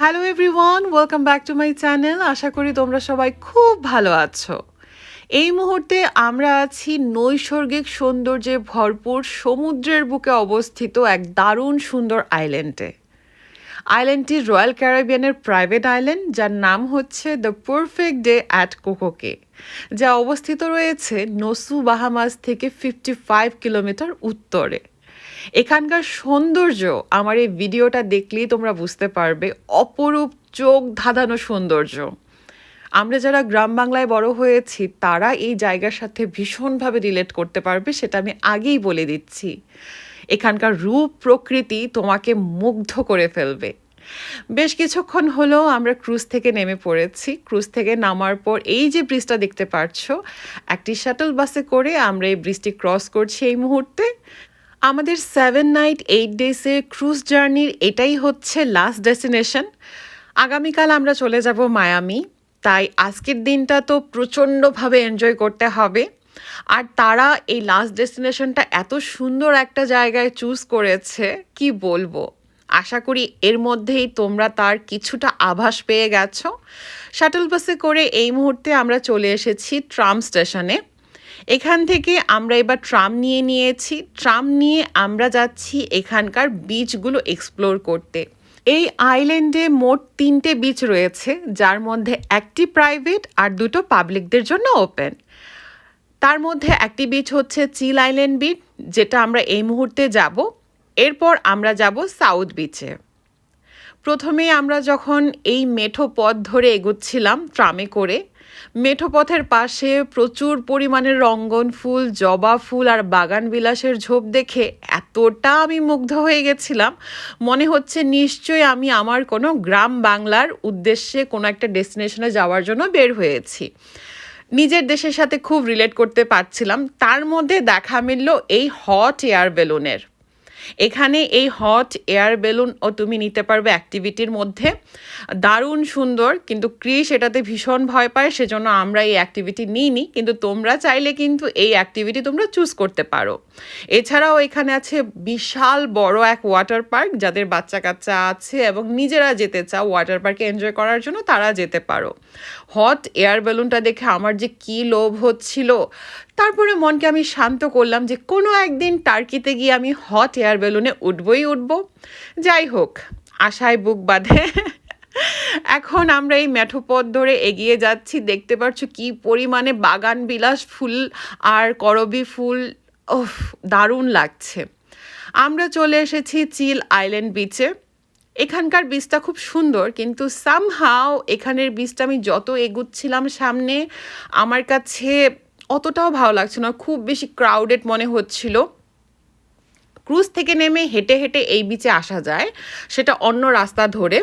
Hello everyone, welcome back to my channel. আশা করি তোমরা সবাই খুব ভালো আছো। এই মুহূর্তে আমরা আছি নৈসর্গিক সৌন্দর্যে ভরপুর সমুদ্রের বুকে অবস্থিত এক দারুণ সুন্দর আইল্যান্ডে। আইল্যান্ডটি রয়্যাল ক্যারিবিয়ানের প্রাইভেট আইল্যান্ড, যার নাম হচ্ছে দ্য পারফেক্ট ডে অ্যাট কোকোকে, যা অবস্থিত রয়েছে নসু বাহামাস থেকে 55 কিলোমিটার উত্তরে। এখানকার সৌন্দর্য আমার এই ভিডিওটা দেখলেই তোমরা বুঝতে পারবে, অপরূপ চোখ ধাঁধানো সৌন্দর্য। আমরা যারা গ্রাম বাংলায় বড় হয়েছি তারা এই জায়গার সাথে ভীষণভাবে রিলেট করতে পারবে, সেটা আমি আগেই বলে দিচ্ছি। এখানকার রূপ প্রকৃতি তোমাকে মুগ্ধ করে ফেলবে। বেশ কিছুক্ষণ হলো আমরা ক্রুজ থেকে নেমে পড়েছি। ক্রুজ থেকে নামার পর এই যে ব্রিজটা দেখতে পাচ্ছো, একটি শাটল বাসে করে আমরা এই ব্রিজটি ক্রস করছি এই মুহূর্তে। আমাদের 7 নাইট 8 ডেজের ক্রুজ জার্নির এটাই হচ্ছে লাস্ট ডেস্টিনেশন। আগামীকাল আমরা চলে যাব মায়ামি, তাই আজকের দিনটা তো প্রচণ্ডভাবে এনজয় করতে হবে। আর তারা এই লাস্ট ডেস্টিনেশনটা এত সুন্দর একটা জায়গায় চুজ করেছে, কি বলবো। আশা করি এর মধ্যেই তোমরা তার কিছুটা আভাস পেয়ে গেছো। শাটল বাসে করে এই মুহূর্তে আমরা চলে এসেছি ট্রাম স্টেশনে। এখান থেকে আমরা এবার ট্রাম নিয়েছি। ট্রাম নিয়ে আমরা যাচ্ছি এখানকার বিচগুলো এক্সপ্লোর করতে। এই আইল্যান্ডে মোট 3টে বিচ রয়েছে, যার মধ্যে একটি প্রাইভেট আর 2টো পাবলিকদের জন্য ওপেন। তার মধ্যে একটি বিচ হচ্ছে চিল আইল্যান্ড বিচ, যেটা আমরা এই মুহূর্তে যাব। এরপর আমরা যাব সাউথ বিচে। প্রথমে আমরা যখন এই মেঠো পথ ধরে এগোচ্ছিলাম ট্রামে করে, মেঠো পথের পাশে প্রচুর পরিমাণে রঙ্গন ফুল, জবা ফুল আর বাগান বিলাসের ঝোপ দেখে এতটা আমি মুগ্ধ হয়ে গেছিলাম, মনে হচ্ছে নিশ্চয়ই আমি আমার কোনো গ্রাম বাংলার উদ্দেশ্যে কোনো একটা ডেস্টিনেশনে যাওয়ার জন্য বের হয়েছি। নিজের দেশের সাথে খুব রিলেট করতে পারছিলাম। তার মধ্যে দেখা মিলল এই হট এয়ার বেলুনের। এখানে এই হট এয়ার বেলুন ও তুমি নিতে পারবে অ্যাক্টিভিটির মধ্যে। দারুণ সুন্দর, কিন্তু ক্রিস এটাতে ভীষণ ভয় পায়, সেজন্য আমরা এই অ্যাক্টিভিটি নিইনি। কিন্তু তোমরা চাইলে কিন্তু এই অ্যাক্টিভিটি তোমরা চুজ করতে পারো। এছাড়াও এখানে আছে বিশাল বড় এক ওয়াটার পার্ক, যাদের বাচ্চা কাচ্চা আছে এবং নিজেরা যেতে চাও ওয়াটার পার্কে এনজয় করার জন্য, তারা যেতে পারো। হট এয়ার বেলুনটা দেখে আমার যে কী লোভ হচ্ছিল। তারপরে মনকে আমি শান্ত করলাম যে কোনো একদিন টার্কিতে গিয়ে আমি হট এয়ার বেলুনে উঠবো। যাই হোক, আশায় বুক বাঁধে। এখন আমরা এই মেঠো পথ ধরে এগিয়ে যাচ্ছি। দেখতে পাচ্ছ কি পরিমাণে বাগান বিলাস ফুল আর করবি ফুল, ওহ দারুণ লাগছে। আমরা চলে এসেছি চিল আইল্যান্ড বিচে। এখানকার বীজটা খুব সুন্দর, কিন্তু সামহাও এখানের বীজটা আমি যত এগুচ্ছিলাম সামনে, আমার কাছে অতটাও ভালো লাগছে না, খুব বেশি ক্রাউডেড মনে হচ্ছিল। ক্রুজ থেকে নেমে হেঁটে হেঁটে এই বিচে আসা যায়, সেটা অন্য রাস্তা ধরে।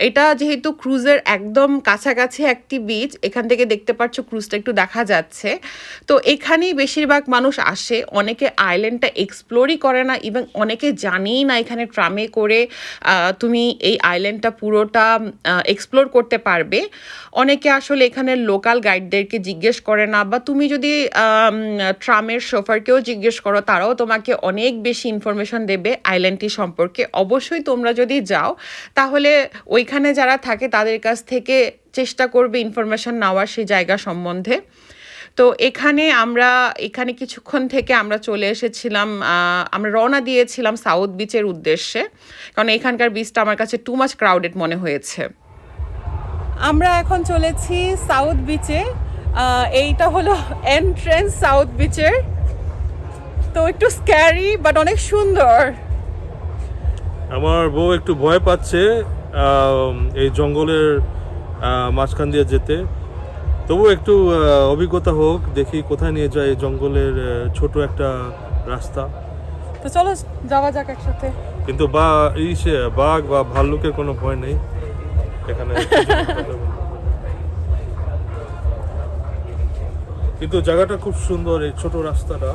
এটা যেহেতু ক্রুজের একদম কাছাকাছি একটি বিচ, এখান থেকে দেখতে পাচ্ছ ক্রুজটা একটু দেখা যাচ্ছে। তো এখানেই বেশিরভাগ মানুষ আসে। অনেকে আইল্যান্ডটা এক্সপ্লোরই করে না, এবং অনেকে জানেই না এখানে ট্রামে করে তুমি এই আইল্যান্ডটা পুরোটা এক্সপ্লোর করতে পারবে। অনেকে আসলে এখানের লোকাল গাইডদেরকে জিজ্ঞেস করে না, বা তুমি যদি ট্রামের শোফারকেও জিজ্ঞেস করো, তারাও তোমাকে অনেক বেশি ইনফরমেশন দেবে আইল্যান্ডটি সম্পর্কে। অবশ্যই তোমরা যদি যাও তাহলে ওইখানে যারা থাকে তাদের কাছ থেকে চেষ্টা করবে ইনফরমেশন নেওয়ার সেই জায়গা সম্বন্ধে। তো এখানে কিছুক্ষণ থেকে আমরা চলে এসেছিলাম, আমরা রওনা দিয়েছিলাম সাউথ বিচের উদ্দেশ্যে, কারণ এখানকার বিচটা আমার কাছে টু মাচ ক্রাউডেড মনে হয়েছে। আমরা এখন চলেছি সাউথ বিচে। এইটা হলো এন্ট্রেন্স সাউথ বিচের। তো একটু স্ক্যারি বাট অনেক সুন্দর। আমার বউ একটু ভয় পাচ্ছে এই জঙ্গলের মাঝখান দিয়ে যেতে। তবু একটু অভিজ্ঞতা হোক, দেখি কোথায় নিয়ে যায় জঙ্গলের ছোট একটা রাস্তা। তো চলো যাওয়া যাক একসাথে। কিন্তু বাঘ বা ভাল্লুকের কোনো ভয় নেই এখানে। কিন্তু জায়গাটা খুব সুন্দর, এই ছোট রাস্তাটা।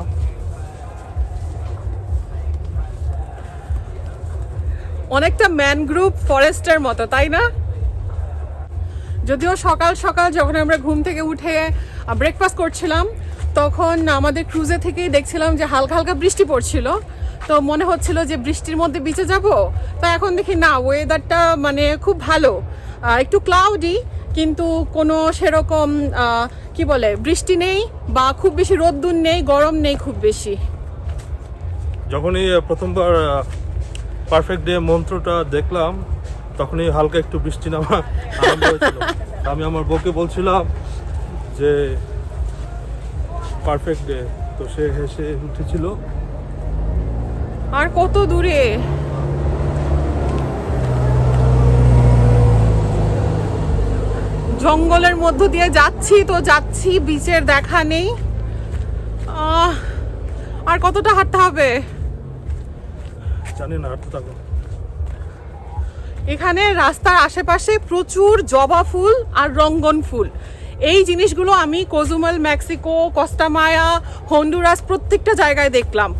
অনেকটা ম্যানগ্রোভ ফরেস্টের মতো, তাই না? যদিও সকাল সকাল যখন আমরা ঘুম থেকে উঠে ব্রেকফাস্ট করছিলাম, তখন আমাদের ক্রুজে থেকেই দেখছিলাম যে হালকা হালকা বৃষ্টি পড়ছিল। তো মনে হচ্ছিল যে বৃষ্টির মধ্যে ভিজে যাব, তো এখন দেখি না, ওয়েদারটা মানে খুব ভালো, একটু ক্লাউডি কিন্তু কোনো সেরকম কি বলে বৃষ্টি নেই বা খুব বেশি রোদ্দুর নেই, গরম নেই খুব বেশি। যখনই প্রথমবার পারফেক্ট ডে মন্ত্রটা দেখলাম তখনই হালকা একটু বৃষ্টি নামা আরম্ভ হয়েছিল। আমি আমার বউকে বলছিলাম যে পারফেক্ট ডে, তো সে হেসে উঠেছিল। আর কত দূরে, জঙ্গলের মধ্য দিয়ে যাচ্ছি তো যাচ্ছি, বিচের দেখা নেই। আর কতটা হাঁটতে হবে জানি না, হাঁটতে থাকো। এখানে রাস্তার আশেপাশে প্রচুর জবা ফুল আর রঙ্গন ফুল। এই জিনিসগুলো আমি কোজুমাল, মেক্সিকো, কস্টামায়া, হন্ডুরাস প্রত্যেকটা জায়গায় দেখলাম।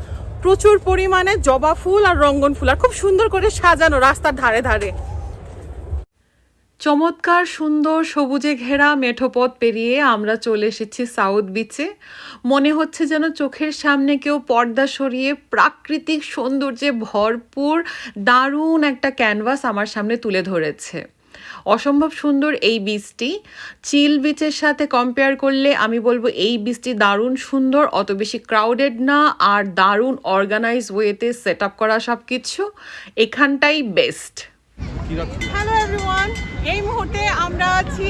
প্রচুর পরিমাণে জবা ফুল আর রঙ্গন ফুল, আর খুব সুন্দর করে সাজানো রাস্তার ধারে ধারে। চমৎকার সুন্দর সবুজে ঘেরা মেঠোপথ পেরিয়ে আমরা চলে এসেছি সাউথ বিচে। মনে হচ্ছে যেন চোখের সামনে কেউ পর্দা সরিয়ে প্রাকৃতিক সৌন্দর্যে ভরপুর দারুণ একটা ক্যানভাস আমার সামনে তুলে ধরেছে। অসম্ভব সুন্দর এই বীচটি। চিল বিচের সাথে কম্পেয়ার করলে আমি বলবো এই বীচটি দারুণ সুন্দর, অত বেশি ক্রাউডেড না, আর দারুণ অর্গানাইজ ওয়েতে সেট আপ করা সব কিছু, এখানটাই বেস্ট। হ্যালো এভরিওয়ান, এই মুহূর্তে আমরা আছি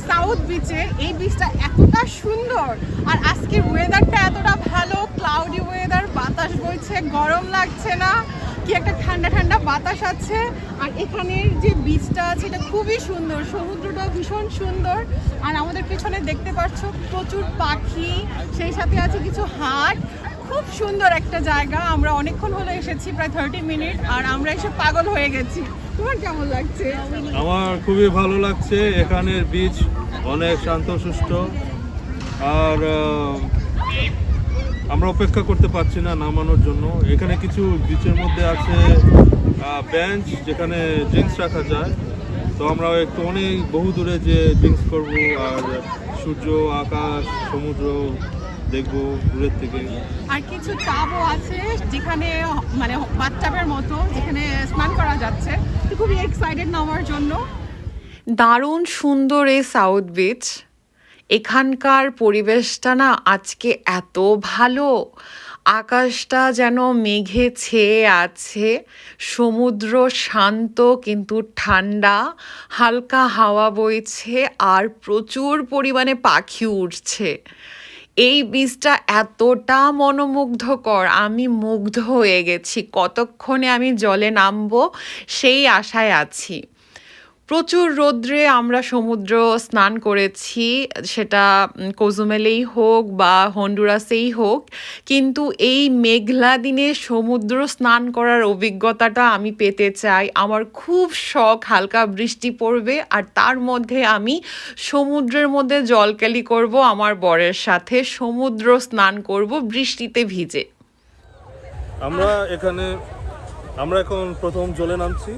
সাউথ বিচে। এই বিচটা এতটা সুন্দর আর আজকের ওয়েদারটা এতটা ভালো, ক্লাউডি ওয়েদার, বাতাস বইছে, গরম লাগছে না, কি একটা ঠান্ডা ঠান্ডা বাতাস আছে। আর এখানের যে বিচটা আছে এটা খুবই সুন্দর, সমুদ্রটাও ভীষণ সুন্দর। আর আমাদের পেছনে দেখতে পাচ্ছ প্রচুর পাখি, সেই সাথে আছে কিছু হাট। খুব সুন্দর একটা জায়গা। আমরা অনেকক্ষণ হলো এসেছি, প্রায় 30 মিনিট, আর আমরা এসে পাগল হয়ে গেছি। তোমার কেমন লাগছে? আমার খুবই ভালো লাগছে। এখানের বীচ অনেক শান্তশিষ্ট, আর আমরা অপেক্ষা করতে পারছি না নামানোর জন্য। এখানে কিছু বিচের মধ্যে আছে বেঞ্চ যেখানে ড্রিঙ্কস রাখা যায়, তো আমরা একটু অনেক বহু দূরে যে ড্রিঙ্কস করবো আর সূর্য, আকাশ, সমুদ্র দেখবো দূরের থেকে। আর কিছু টাবও আছে যেখানে মানে বাথটাবের মতো, যেখানে স্নান করা যাচ্ছে। তো খুবই এক্সাইটেড নামার জন্য। দারুণ সুন্দর এই সাউথ বিচ। এখানকার পরিবেশটা না আজকে এত ভালো, আকাশটা যেন মেঘে ছেয়ে আছে, সমুদ্র শান্ত কিন্তু ঠান্ডা, হালকা হাওয়া বইছে আর প্রচুর পরিমাণে পাখি উঠছে। এই বীজটা এতটা মনোমুগ্ধকর, আমি মুগ্ধ হয়ে গেছি। কতক্ষণে আমি জলে নামবো সেই আশায় আছি। প্রচুর রৌদ্রে আমরা সমুদ্র স্নান করেছি, সেটা কোজুমেলেই হোক বা হন্ডুরাসেই হোক, কিন্তু এই মেঘলা দিনে সমুদ্র স্নান করার অভিজ্ঞতাটা আমি পেতে চাই। আমার খুব শখ হালকা বৃষ্টি পড়বে আর তার মধ্যে আমি সমুদ্রের মধ্যে জলকেলি করব, আমার বরের সাথে সমুদ্র স্নান করব বৃষ্টিতে ভিজে। আমরা এখন প্রথম জলে নামছি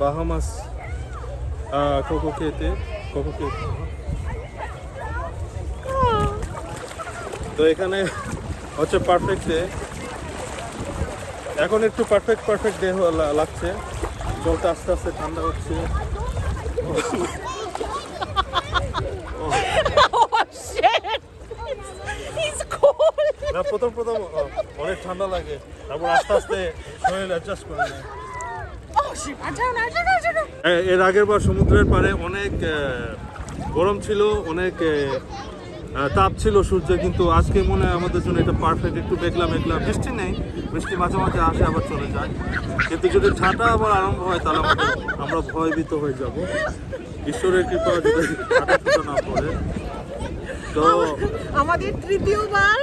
বাহামাস কোকো কেতে। তো এখানে হচ্ছে পারফেক্ট ডে, এখন একটু পারফেক্ট ডে লাগছে। জলটা আস্তে আস্তে ঠান্ডা হচ্ছে। না, প্রথম অনেক ঠান্ডা লাগে, তারপর আস্তে আস্তে শরীর অ্যাডজাস্ট করে নেয়। এর আগের বার সমুদ্রের পাড়ে অনেক গরম ছিল, অনেক তাপ ছিল সূর্যে, কিন্তু আজকে মনে হয় আমাদের জন্য এটা পারফেক্ট। একটু মেঘলা, বৃষ্টি নেই, বৃষ্টি মাঝে মাঝে আসে আবার চলে যায়, কিন্তু যদি ঠান্ডা আবার আরম্ভ হয় তাহলে আমরা ভয়ভীত হয়ে যাব। ঈশ্বরের কৃপা যদি ঠান্ডা না পড়ে। তো আমাদের তৃতীয়বার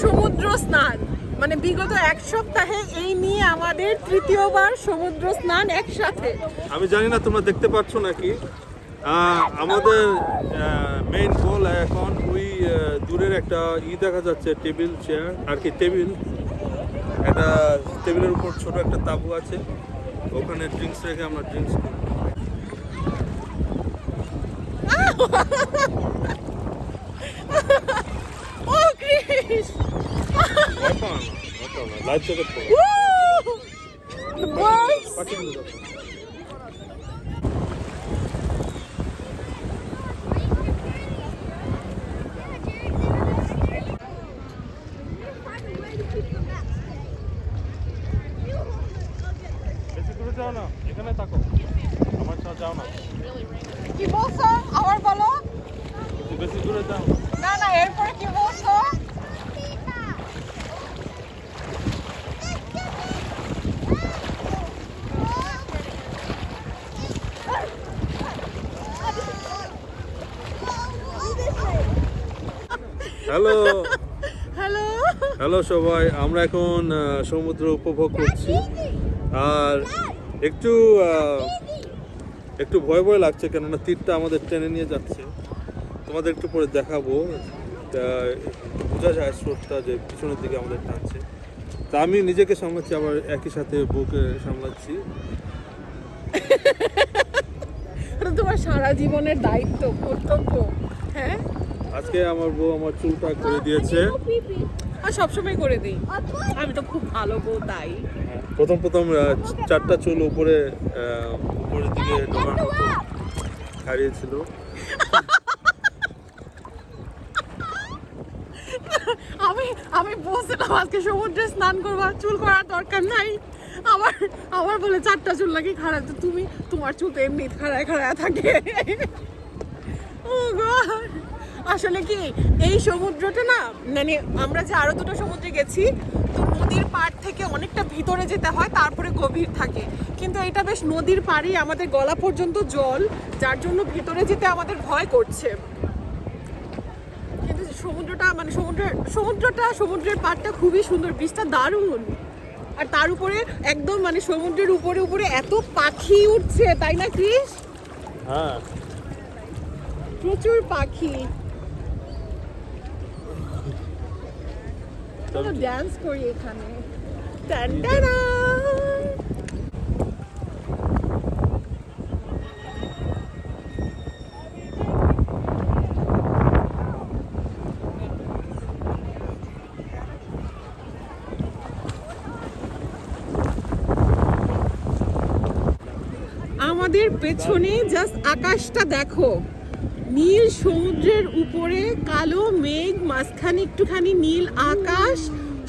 সমুদ্র স্নান, মানে বিগত এক সপ্তাহে এই নিয়ে আমাদের তৃতীয়বার সমুদ্র স্নান একসাথে। আমি জানি না তোমরা দেখতে পাচ্ছ নাকি, আমাদের মেইন গোল এখন ওই দূরের একটা দেখা যাচ্ছে, টেবিল চেয়ার আর কি, একটা টেবিলের উপর ছোট একটা তাঁবু আছে, ওখানে ড্রিঙ্কস রেখে আমরা ড্রিঙ্কস করি। ও ক্রিস, লাইফ জ্যাকেট পরো। birds. পাখিগুলো দেখো। বেশি দূরে যাও না, এখানে থাকো, আমার সাথে যাও না, কি বলছো আবার বলো? বেশি দূরে যাও। না না, এরপরে কি বলছো? Hello hello. হ্যালো সবাই, আমরা এখন সমুদ্র উপভোগ করছি। আর একটু একটু ভয় ভয় লাগছে, কেননা তীরটা আমাদের টেনে নিয়ে যাচ্ছে। তোমাদের একটু পরে দেখাবো, বোঝা যায় স্রোতটা যে পিছনের দিকে আমাদের টানছে। তা আমি নিজেকে সামলাচ্ছি, আবার একই সাথে বউকে সামলাচ্ছি। এটা তোমার সারা জীবনের দায়িত্ব, কর্তব্য। হ্যাঁ, আজকে আমার বউ আমার চুলটা করে দিয়েছে। আর সবসময় করে দিই, আমি তো খুব ভালো বউ তাই। প্রথম প্রথম 4টা চুল উপরের দিকে ঢোকানোর মতো হারিয়েছিল। আমি আমি বলছিলাম আজকে সমুদ্রে স্নান করবো, চুল করার দরকার নাই। আবার বলে 4টা চুল নাকি খারাপ, তো তোমার চুল তো এমনি খাড়ায় খাড়ায় থাকে। ও গড, আসলে কি এই সমুদ্রটা না, মানে আমরা যে আরো দুটো সমুদ্রে গেছি, তো নদীর পাড় থেকে অনেকটা ভিতরে যেতে হয়, তারপরে গভীর থাকে। কিন্তু এটা বেশ নদীর পাড়েই, আমাদের গলা পর্যন্ত জল, যার জন্য ভিতরে যেতে আমাদের ভয় করছে। কিন্তু সমুদ্রটা, মানে সমুদ্রের পাড়টা খুবই সুন্দর, বীজটা দারুণ। আর তার উপরে একদম মানে সমুদ্রের উপরে উপরে এত পাখি উঠছে, তাই না ক্রিস? হ্যাঁ, প্রচুর পাখি। চলো ড্যান্স করি এখানে। টানটানা। আমাদের পেছনে জাস্ট আকাশটা দেখো, নীল সমুদ্রের উপরে কালো মেঘ, মাঝখানে একটুখানি নীল আকাশ,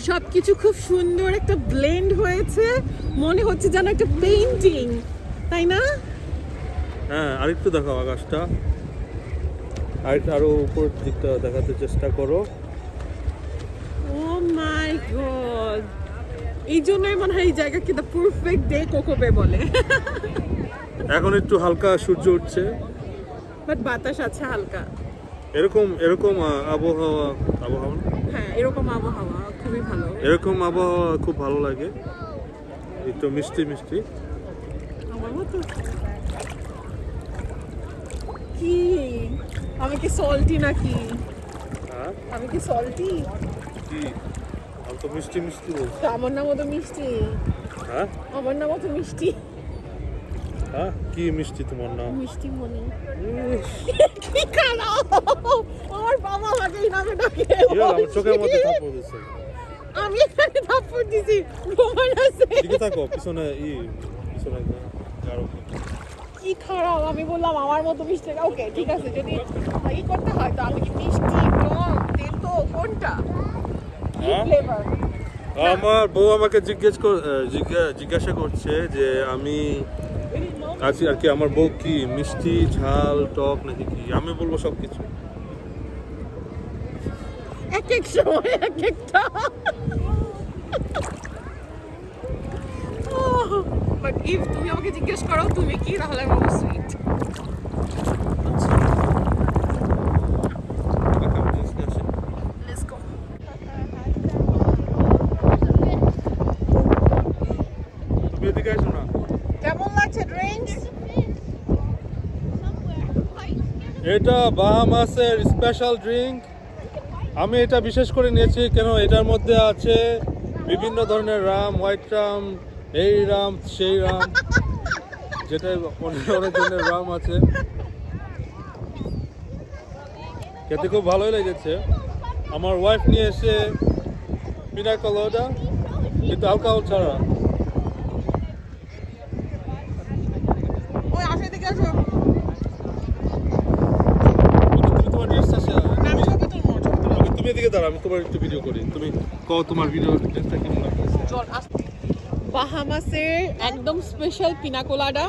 সবকিছু খুব সুন্দর একটা ব্লেন্ড হয়েছে, মনে হচ্ছে যেন একটা পেইন্টিং, তাই না? হ্যাঁ, আরেকটু দেখাও আকাশটা, আরো উপর দিকটা দেখাতে চেষ্টা করো। ও মাই গড, এই জন্যই মনে হয় এই জায়গাকে দ্য পারফেক্ট ডে কোকো বে বলে। এখন একটু হালকা সূর্য উঠছে, বাট বাতাস আছে হালকা। এরকম আবহাওয়া না? হ্যাঁ, এরকম আবহাওয়া খুবই ভালো। এরকম আবহাওয়া খুব ভালো লাগে, একটু মিষ্টি মিষ্টি। আমার মতো কি, আমি কি সল্টি নাকি? হ্যাঁ, আমি কি সল্টি? কি আমি তো মিষ্টি মিষ্টি বলছি। তো আমার নামও তো মিষ্টি। হ্যাঁ আমার নামও তো মিষ্টি। হ্যাঁ, কি মিষ্টি তোমার নাম? মিষ্টি মনে। কি খারাপ, আমার বাবা আমাকে এই নামে ডাকে। আমার চোখের মধ্যে থাপ্পড় দিছে। আমি এখানে থাপ্পড় দিছি, প্রমাণ আছে। দিকে থাকো, পিছনে গাঢ়। কি খারাপ, আমি বললাম আমার মতো মিষ্টি। ওকে ঠিক আছে, যদি করতে হয় তো আমি কি মিষ্টি, টক, তেতো, কোনটা ফ্লেভার? আমার বউ আমাকে জিজ্ঞাসা করছে যে আমি আছি আর কি, আমার বউ কি মিষ্টি, ঝাল, টক নাকি কি? আমি বলবো সবকিছু। এক এক সময় এক একটা। বাট ইফ তুমি আমাকে জিজ্ঞেস করো তুমি কি, তাহলে আমি বলবো সুইট। Let's go. তুমি এদিকে আসো না। কেমন লাগছে ড্রিঙ্কস? এটা বাহামাসের স্পেশাল ড্রিঙ্ক। আমি এটা বিশেষ করে নিয়েছি কেন এটার মধ্যে আছে বিভিন্ন ধরনের রাম, হোয়াইট রাম, এই রাম সেই রাম, যেটা অনেক ধরনের রাম আছে। খেতে খুব ভালোই লেগেছে। আমার ওয়াইফ নিয়ে এসে পিনা কলোডা, কিন্তু অ্যালকোহল ছাড়া। দাঁড়া, আমি তোমার একটু ভিডিও করি। তুমি কও তোমার ভিডিও ড্রেসটা কেমন লাগছে। বাহামাসের একদম স্পেশাল পিনা কোলাডা,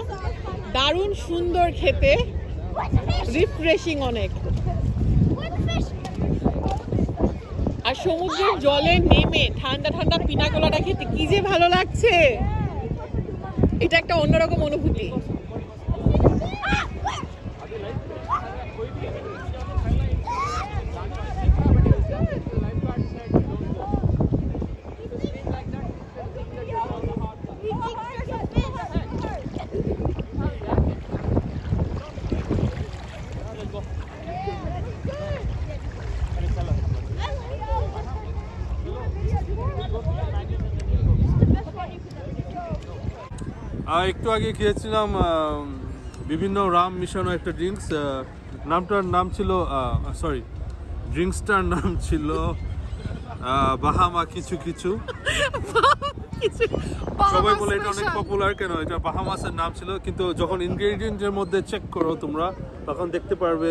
দারুণ সুন্দর খেতে, রিফ্রেশিং অনেক। আর সমুদ্রের জলে নেমে ঠান্ডা ঠান্ডা পিনা কোলাডা খেতে কি যে ভালো লাগছে, এটা একটা অন্যরকম অনুভূতি। একটু আগে খেয়েছিলাম বিভিন্ন রাম মিশানো একটা ড্রিঙ্কস। নামটার নাম ছিল সরি, ড্রিঙ্কসটার নাম ছিল বাহামা কিছু কিছু। সবাই বলে এটা অনেক পপুলার, কেন এটা বাহামাসের নাম ছিল, কিন্তু যখন ইনগ্রেডিয়েন্টের মধ্যে চেক করো তোমরা তখন দেখতে পারবে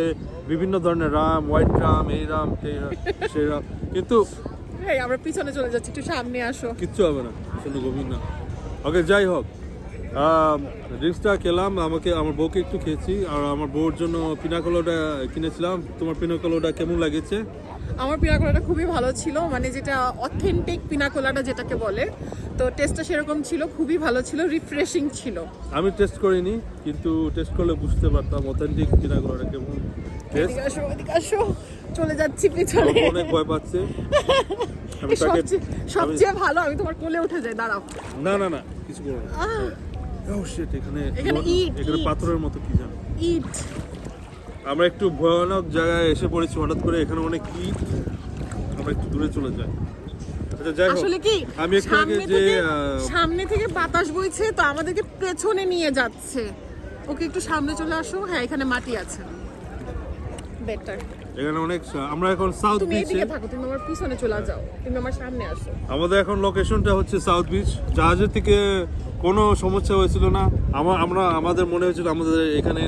বিভিন্ন ধরনের রাম, হোয়াইট রাম, এই রাম সেই রাম, কিন্তু আমরা পিছনে চলে যাচ্ছি, একটু সামনে আসো। কিচ্ছু হবে না, শুধু গভীর না। ওকে, যাই হোক, ড্রিঙ্কসটা খেলাম, আমার বউকে একটু খেয়েছি, আর আমার বউর জন্য পিনাকোলাটা কিনেছিলাম। তোমার পিনাকোলাটা কেমন লাগেছে? আমার পিনাকোলাটা খুবই ভালো ছিল, মানে যেটা অথেন্টিক পিনাকোলাটা যেটাকে বলে, তো টেস্টটা সেরকম ছিল, খুবই ভালো ছিল, রিফ্রেশিং ছিল। আমি টেস্ট করিনি, কিন্তু টেস্ট করলে বুঝতে পারতাম অথেন্টিক পিনাকোলাটা কেমন টেস্ট। এদিকে আসো, চলে যাচ্ছি পিছনে। অনেক ভয় পাচ্ছে। আমি তাকে সবচেয়ে ভালো আমি তোমার কোলে উঠে যাই, দাঁড়াও। না না না, কিছু করো না। ও শিট, এখানে ইট পাথরের মতো কি জানো। ইট। আমরা একটু ভয়ানক জায়গায় এসে পড়েছি হঠাৎ করে, এখানে অনেক ইট। আমরা একটু দূরে চলে যাই। আচ্ছা, যাই হোক, আসলে কি আমি একটু আগে যে সামনে থেকে বাতাস বইছে, তো আমাদেরকে পেছনে নিয়ে যাচ্ছে। ওকে একটু সামনে চলে আসো। হ্যাঁ, এখানে মাটি আছে, বেটার। এখানে অনেক, আমরা এখন সাউথ তুমি বিচে। এদিকে থাকো, তুমি আমার পিছনে চলে যাও, তুমি আমার সামনে আসো। আমাদের এখন লোকেশনটা হচ্ছে সাউথ বিচ। জাহাজের থেকে কোনো সমস্যা হয়েছিল না, আমাদের মনে হয়েছিল আমাদের এখানে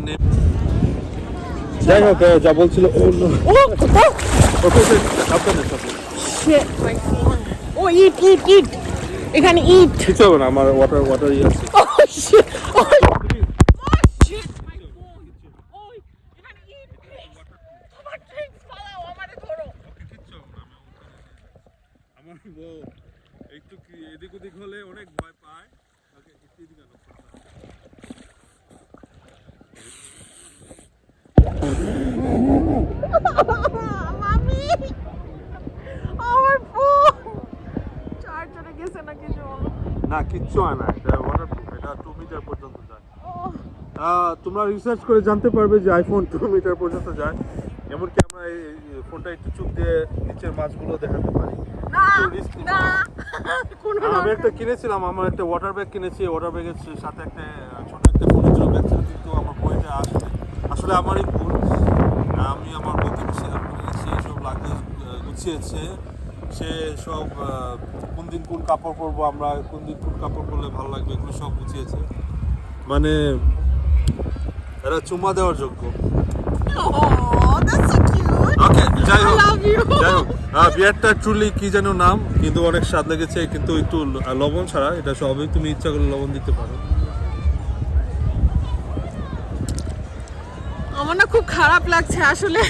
যাই হোক, যা বলছিল ও ইট ইট ইট, এখানে ইট। কিছু হবে না, আমার ওয়াটার ইয়ে আছে। আমার বউ একটু এদিক ওদিক হলে অনেক ভয় পায়। মামি, আমার ফোন চার্জারে গেছে নাকি? না, কিচ্ছু হয় না, এটা ওয়াটারপ্রুফ, এটা 2 মিটার পর্যন্ত যায়। তোমরা রিসার্চ করে জানতে পারবে যে আইফোন 2 মিটার পর্যন্ত যায়। এমনকি আমরা এই ফোনটা একটু চুপ দিয়ে নিচের মাছগুলো দেখাতে পারি। আমি একটা কিনেছিলাম, আমার একটা ওয়াটার ব্যাগ কিনেছি, ওয়াটার ব্যাগের সাথে একটা ছোট একটা ফোনের জন্য ব্যাগ ছিল, কিন্তু আমার বইটা আসলে আমারই ভুল। আমি আমার বইতে বেশিরভাগ সে সব লাগেজ গুছিয়েছে, সে সব কোন দিন কোন কাপড় পরবো, আমরা কোন দিন কোন কাপড় পরলে ভালো লাগবে, এগুলো সব গুছিয়েছে। মানে এরা চুমা দেওয়ার যোগ্য। ওকে, যাই হোক, বিয়ারটা ট্রুলি কি যেন নাম, কিন্তু অনেক স্বাদ লেগেছে, কিন্তু একটু লবণ ছাড়া। এটা সবই তুমি ইচ্ছা করলে লবণ দিতে পারো। আমার না খুব খারাপ লাগছে আসলে,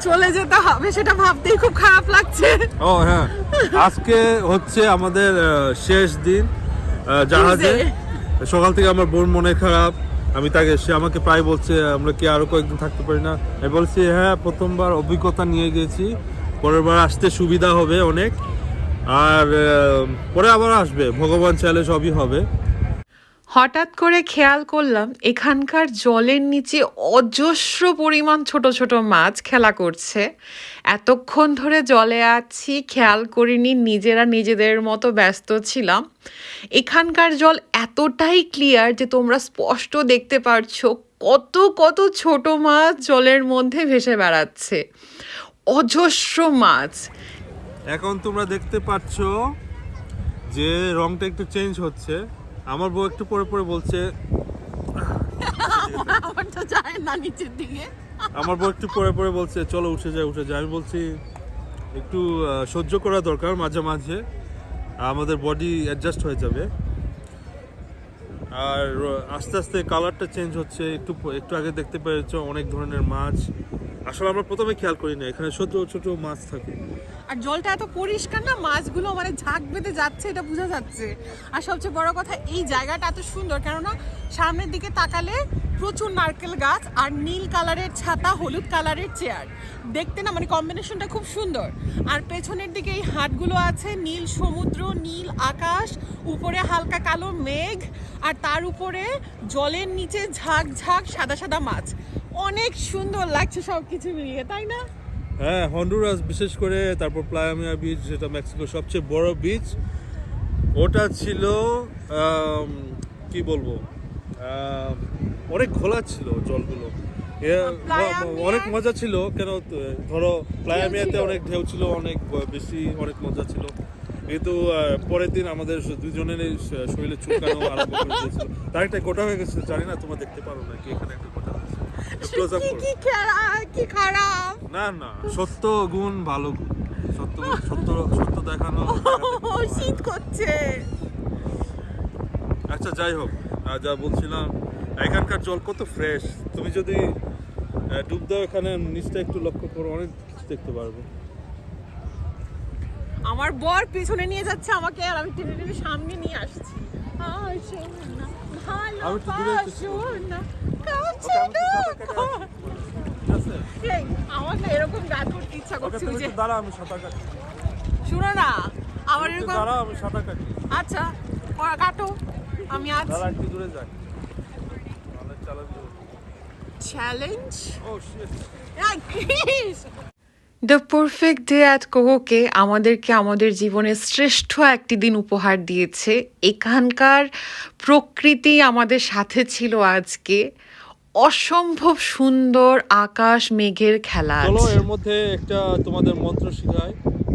চলে যেতে হবে সেটা ভাবতেই খুব খারাপ লাগছে। ও হ্যাঁ, আজকে হচ্ছে আমাদের শেষ দিন জাহাজে। সকাল থেকে আমার বোন মনে খারাপ, সে আমাকে প্রায় বলছে আমরা কি আরো কয়েকদিন থাকতে পারি না। আমি বলছি হ্যাঁ, প্রথমবার অভিজ্ঞতা নিয়ে গেছি, পরের বার আসতে সুবিধা হবে অনেক, আর পরে আবার আসবে, ভগবান চাইলে সবই হবে। হঠাৎ করে খেয়াল করলাম এখানকার জলের নিচে অজস্র পরিমাণ ছোট ছোট মাছ খেলা করছে। এতক্ষণ ধরে জলে আছি, খেয়াল করিনি, নিজেরা নিজেদের মতো ব্যস্ত ছিলাম। এখানকার জল এতটাই ক্লিয়ার যে তোমরা স্পষ্ট দেখতে পারছো কত কত ছোট মাছ জলের মধ্যে ভেসে বেড়াচ্ছে, অজস্র মাছ। এখন তোমরা দেখতে পাচ্ছ যে রংটা একটু চেঞ্জ হচ্ছে। আমার বউ একটু পরে পরে বলছে, আমার তো যায় না নিচের দিকে। আমার বউ একটু পরে পরে বলছে চলো উঠে যায়। আমি বলছি একটু সহ্য করা দরকার মাঝে মাঝে, আমাদের বডি অ্যাডজাস্ট হয়ে যাবে। আর আস্তে আস্তে কালারটা চেঞ্জ হচ্ছে, একটু একটু আগে দেখতে পেরেছো অনেক ধরনের মাছ। আসলে আমরা প্রথমে খেয়াল করি না এখানে ছোট ছোট মাছ থাকে। আর জলটা এত পরিষ্কার না, মাছগুলো মানে ঝাঁক বেঁধে যাচ্ছে, এটা বোঝা যাচ্ছে। আর সবচেয়ে বড় কথা, এই জায়গাটা এত সুন্দর কেননা সামনের দিকে তাকালে প্রচুর নারকেল গাছ আর নীল কালারের ছাতা, হলুদ কালারের চেয়ার, দেখতে না মানে কম্বিনেশনটা খুব সুন্দর। আর পেছনের দিকে এই হাটগুলো আছে, নীল সমুদ্র, নীল আকাশ, উপরে হালকা কালো মেঘ, আর তার উপরে জলের নিচে ঝাঁক ঝাঁক সাদা সাদা মাছ। অনেক সুন্দর লাগছে সব কিছু মিলিয়ে, তাই না? হ্যাঁ, হন্ডুরাস বিশেষ করে, তারপর প্লায়ামিয়া বিচ যেটা মেক্সিকোর সবচেয়ে বড় বিচ, ওটা ছিল কি বলবো, অনেক ঘোলা ছিল জলগুলো। অনেক মজা ছিল, কেন ধরো প্লায়ামিয়াতে অনেক ঢেউ ছিল, অনেক বেশি, অনেক মজা ছিল। কিন্তু পরের দিন আমাদের দুজনেরই শরীরে চুলকানো আরম্ভ করে দিয়েছিল। তার একটা গোটা হয়ে গেছে, জানি না তোমরা দেখতে পারো না কি, এখানে একটা গোটা হয়েছে। Close up করো। কি খারাপ। না না, সত্য গুণ ভালো গুণ, সত্য সত্য সত্য দেখানো। শীত করছে। আচ্ছা যাই হোক, যা বলছিলাম, এখানকার জল কত ফ্রেশ। তুমি যদি ডুব দাও এখানে নিচটা একটু লক্ষ্য করো, অনেক কিছু দেখতে পারবে। আমার বর পিছনে নিয়ে যাচ্ছে আমাকে, আর আমি টেনে টেনে সামনে নিয়ে আসছি। আমি একটু দূরে একটু- আমার না এরকম গান করতে ইচ্ছা ওকে, করছে তুমি যে, একটু দাঁড়াও, আমি সাঁতার কাটি। শুনো না আমার একটু এরকম। দাঁড়াও, আমি সাঁতার কাটি। আচ্ছা কাটো, আমি আছি। দাঁড়া, একটু দূরে যাই, তাহলে চালাবি। Challenge. Oh shit. Chris, the perfect day at কোকোকে আমাদেরকে আমাদের জীবনের শ্রেষ্ঠ একটি দিন উপহার দিয়েছে। এখানকার প্রকৃতি আমাদের সাথে ছিল আজকে। অসম্ভব সুন্দর আকাশ মেঘের খেলা চলো আছে। এর মধ্যে একটা তোমাদের মন্ত্র শিখাই,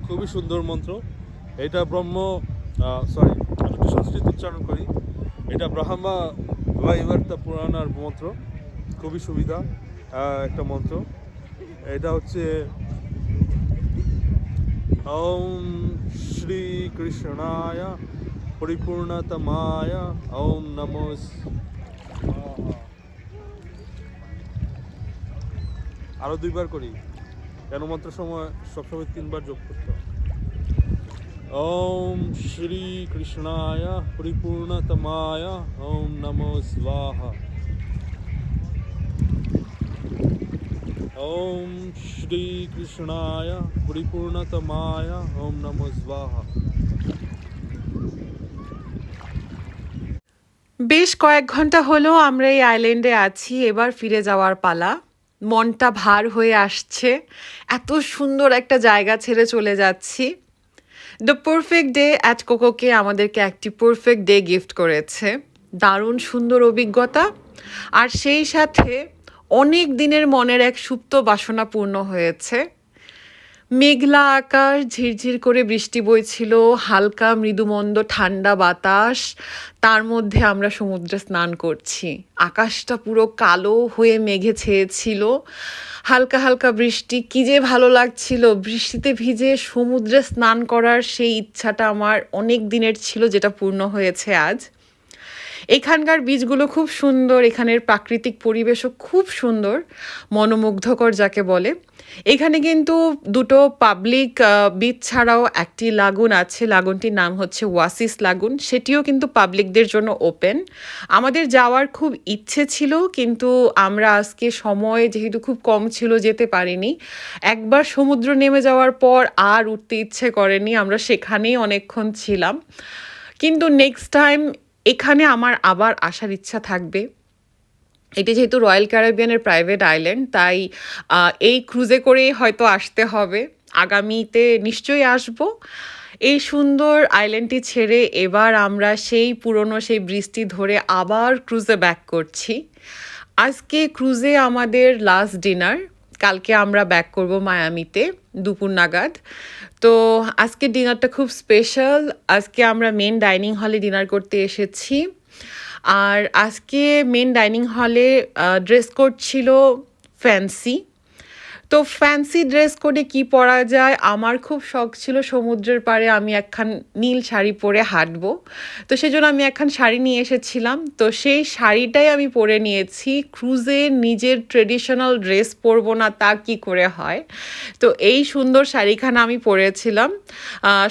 খুবই সুন্দর মন্ত্র। এটা সরি, আমি একটু সংস্কৃত উচ্চারণ করি। এটা ব্রাহ্মা ভাইভার্তা পুরাণার মন্ত্র, খুবই সুবিধা একটা মন্ত্র। এটা হচ্ছে ওম শ্রী কৃষ্ণায় পরিপূর্ণতমায় ওম নমো। আরো 2বার করি, কেন মন্ত্র সময় সবসময় 3বার যোগ করতে হয়। ওম শ্রী কৃষ্ণায় পরিপূর্ণতমায় ওম নমো স্বাহা। ওম শ্রী কৃষ্ণায় পরিপূর্ণতমায় ওম নমো স্বাহা। বেশ কয়েক ঘন্টা হলো আমরা এই আইল্যান্ডে আছি, এবার ফিরে যাওয়ার পালা। মনটা ভার হয়ে আসছে, এত সুন্দর একটা জায়গা ছেড়ে চলে যাচ্ছি। দ্য পারফেক্ট ডে অ্যাট কোকোকে আমাদেরকে একটি পারফেক্ট ডে গিফট করেছে। দারুণ সুন্দর অভিজ্ঞতা, আর সেই সাথে অনেক দিনের মনের এক সুপ্ত বাসনা পূর্ণ হয়েছে। মেঘলা আকাশ, ঝিরঝির করে বৃষ্টি বইছিল, হালকা মৃদুমন্দ ঠান্ডা বাতাস, তার মধ্যে আমরা সমুদ্রে স্নান করছি। আকাশটা পুরো কালো হয়ে মেঘে ছেয়েছিল, হালকা হালকা বৃষ্টি, কি যে ভালো লাগছিল। বৃষ্টিতে ভিজে সমুদ্রে স্নান করার সেই ইচ্ছাটা আমার অনেক দিনের ছিল, যেটা পূর্ণ হয়েছে আজ। এখানকার বীচগুলো খুব সুন্দর, এখানের প্রাকৃতিক পরিবেশও খুব সুন্দর, মনোমুগ্ধকর যাকে বলে। এখানে কিন্তু দুটো পাবলিক বিচ ছাড়াও একটি লাগুন আছে, লাগুনটির নাম হচ্ছে ওয়াসিস লাগুন, সেটিও কিন্তু পাবলিকদের জন্য ওপেন। আমাদের যাওয়ার খুব ইচ্ছে ছিল, কিন্তু আমরা আজকে সময় যেহেতু খুব কম ছিল যেতে পারিনি। একবার সমুদ্র নেমে যাওয়ার পর আর উঠতে ইচ্ছে করেনি, আমরা সেখানেই অনেকক্ষণ ছিলাম। কিন্তু নেক্সট টাইম এখানে আমার আবার আসার ইচ্ছা থাকবে। এটি যেহেতু রয়্যাল ক্যারিবিয়ানের প্রাইভেট আইল্যান্ড, তাই এই ক্রুজে করেই হয়তো আসতে হবে। আগামীতে নিশ্চয়ই আসব। এই সুন্দর আইল্যান্ডটি ছেড়ে এবার আমরা সেই পুরনো সেই বৃষ্টি ধরে আবার ক্রুজে ব্যাক করছি। আজকে ক্রুজে আমাদের লাস্ট ডিনার, কালকে আমরা ব্যাক করব মায়ামিতে দুপুর নাগাদ। তো আজকে ডিনারটা খুব স্পেশাল। আজকে আমরা মেন ডাইনিং হলে ডিনার করতে এসেছি। আর আজকে মেন ডাইনিং হলে ড্রেস কোড ছিল ফ্যান্সি। তো ফ্যান্সি ড্রেস কোডে কি পরা যায়, আমার খুব শখ ছিল সমুদ্রের পাড়ে আমি একখান নীল শাড়ি পরে হাঁটবো। তো সেজন্য আমি একখান শাড়ি নিয়ে এসেছিলাম, তো সেই শাড়িটাই আমি পরে নিয়েছি। ক্রুজে নিজের ট্রেডিশনাল ড্রেস পরবো না তা কি করে হয়। তো এই সুন্দর শাড়িখানা আমি পরেছিলাম।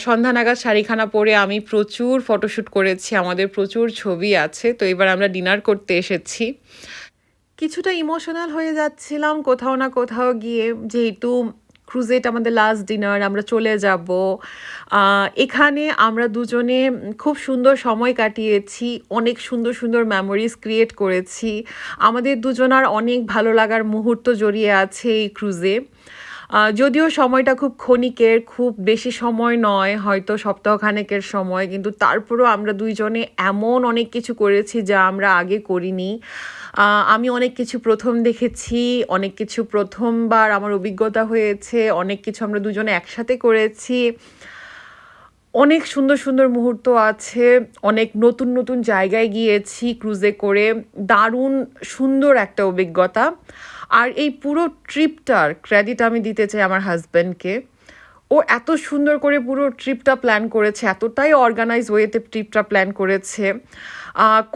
সন্ধ্যা নাগাদ শাড়িখানা পরে আমি প্রচুর ফটোশ্যুট করেছি, আমাদের প্রচুর ছবি আছে। তো এবার আমরা ডিনার করতে এসেছি। কিছুটা ইমোশনাল হয়ে যাচ্ছিলাম কোথাও না কোথাও গিয়ে, যেহেতু ক্রুজে এটা আমাদের লাস্ট ডিনার, আমরা চলে যাব। এখানে আমরা দুজনে খুব সুন্দর সময় কাটিয়েছি, অনেক সুন্দর সুন্দর মেমোরিজ ক্রিয়েট করেছি। আমাদের দুজনার অনেক ভালো লাগার মুহূর্ত জড়িয়ে আছে এই ক্রুজে। যদিও সময়টা খুব ক্ষণিকের, খুব বেশি সময় নয়, হয়তো সপ্তাহখানেকের সময়, কিন্তু তারপরেও আমরা দুইজনে এমন অনেক কিছু করেছি যা আমরা আগে করিনি। আমি অনেক কিছু প্রথম দেখেছি, অনেক কিছু প্রথমবার আমার অভিজ্ঞতা হয়েছে, অনেক কিছু আমরা দুজনে একসাথে করেছি। অনেক সুন্দর সুন্দর মুহূর্ত আছে, অনেক নতুন নতুন জায়গায় গিয়েছি ক্রুজে করে, দারুণ সুন্দর একটা অভিজ্ঞতা। আর এই পুরো ট্রিপটার ক্রেডিট আমি দিতে চাই আমার হাজব্যান্ডকে। ও এত সুন্দর করে পুরো ট্রিপটা প্ল্যান করেছে, এতটাই অর্গানাইজ ওয়েতে ট্রিপটা প্ল্যান করেছে।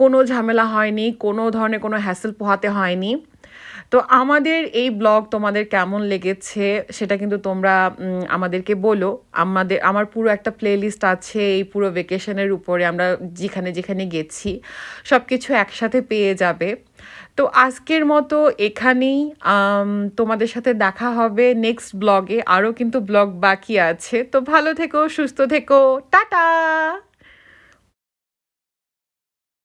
কোনো ঝামেলা হয়নি, কোনো ধরনের কোনো হ্যাসেল পোহাতে হয়নি। তো আমাদের এই ব্লগ তোমাদের কেমন লেগেছে সেটা কিন্তু তোমরা আমাদেরকে বলো। আমার পুরো একটা প্লেলিস্ট আছে এই পুরো ভেকেশনের উপরে, আমরা যেখানে যেখানে গেছি সব কিছু একসাথে পেয়ে যাবে। তো আজকের মতো এখানেই, তোমাদের সাথে দেখা হবে নেক্সট ব্লগে। আরও কিন্তু ব্লগ বাকি আছে। তো ভালো থেকো, সুস্থ থেকো, টাটা।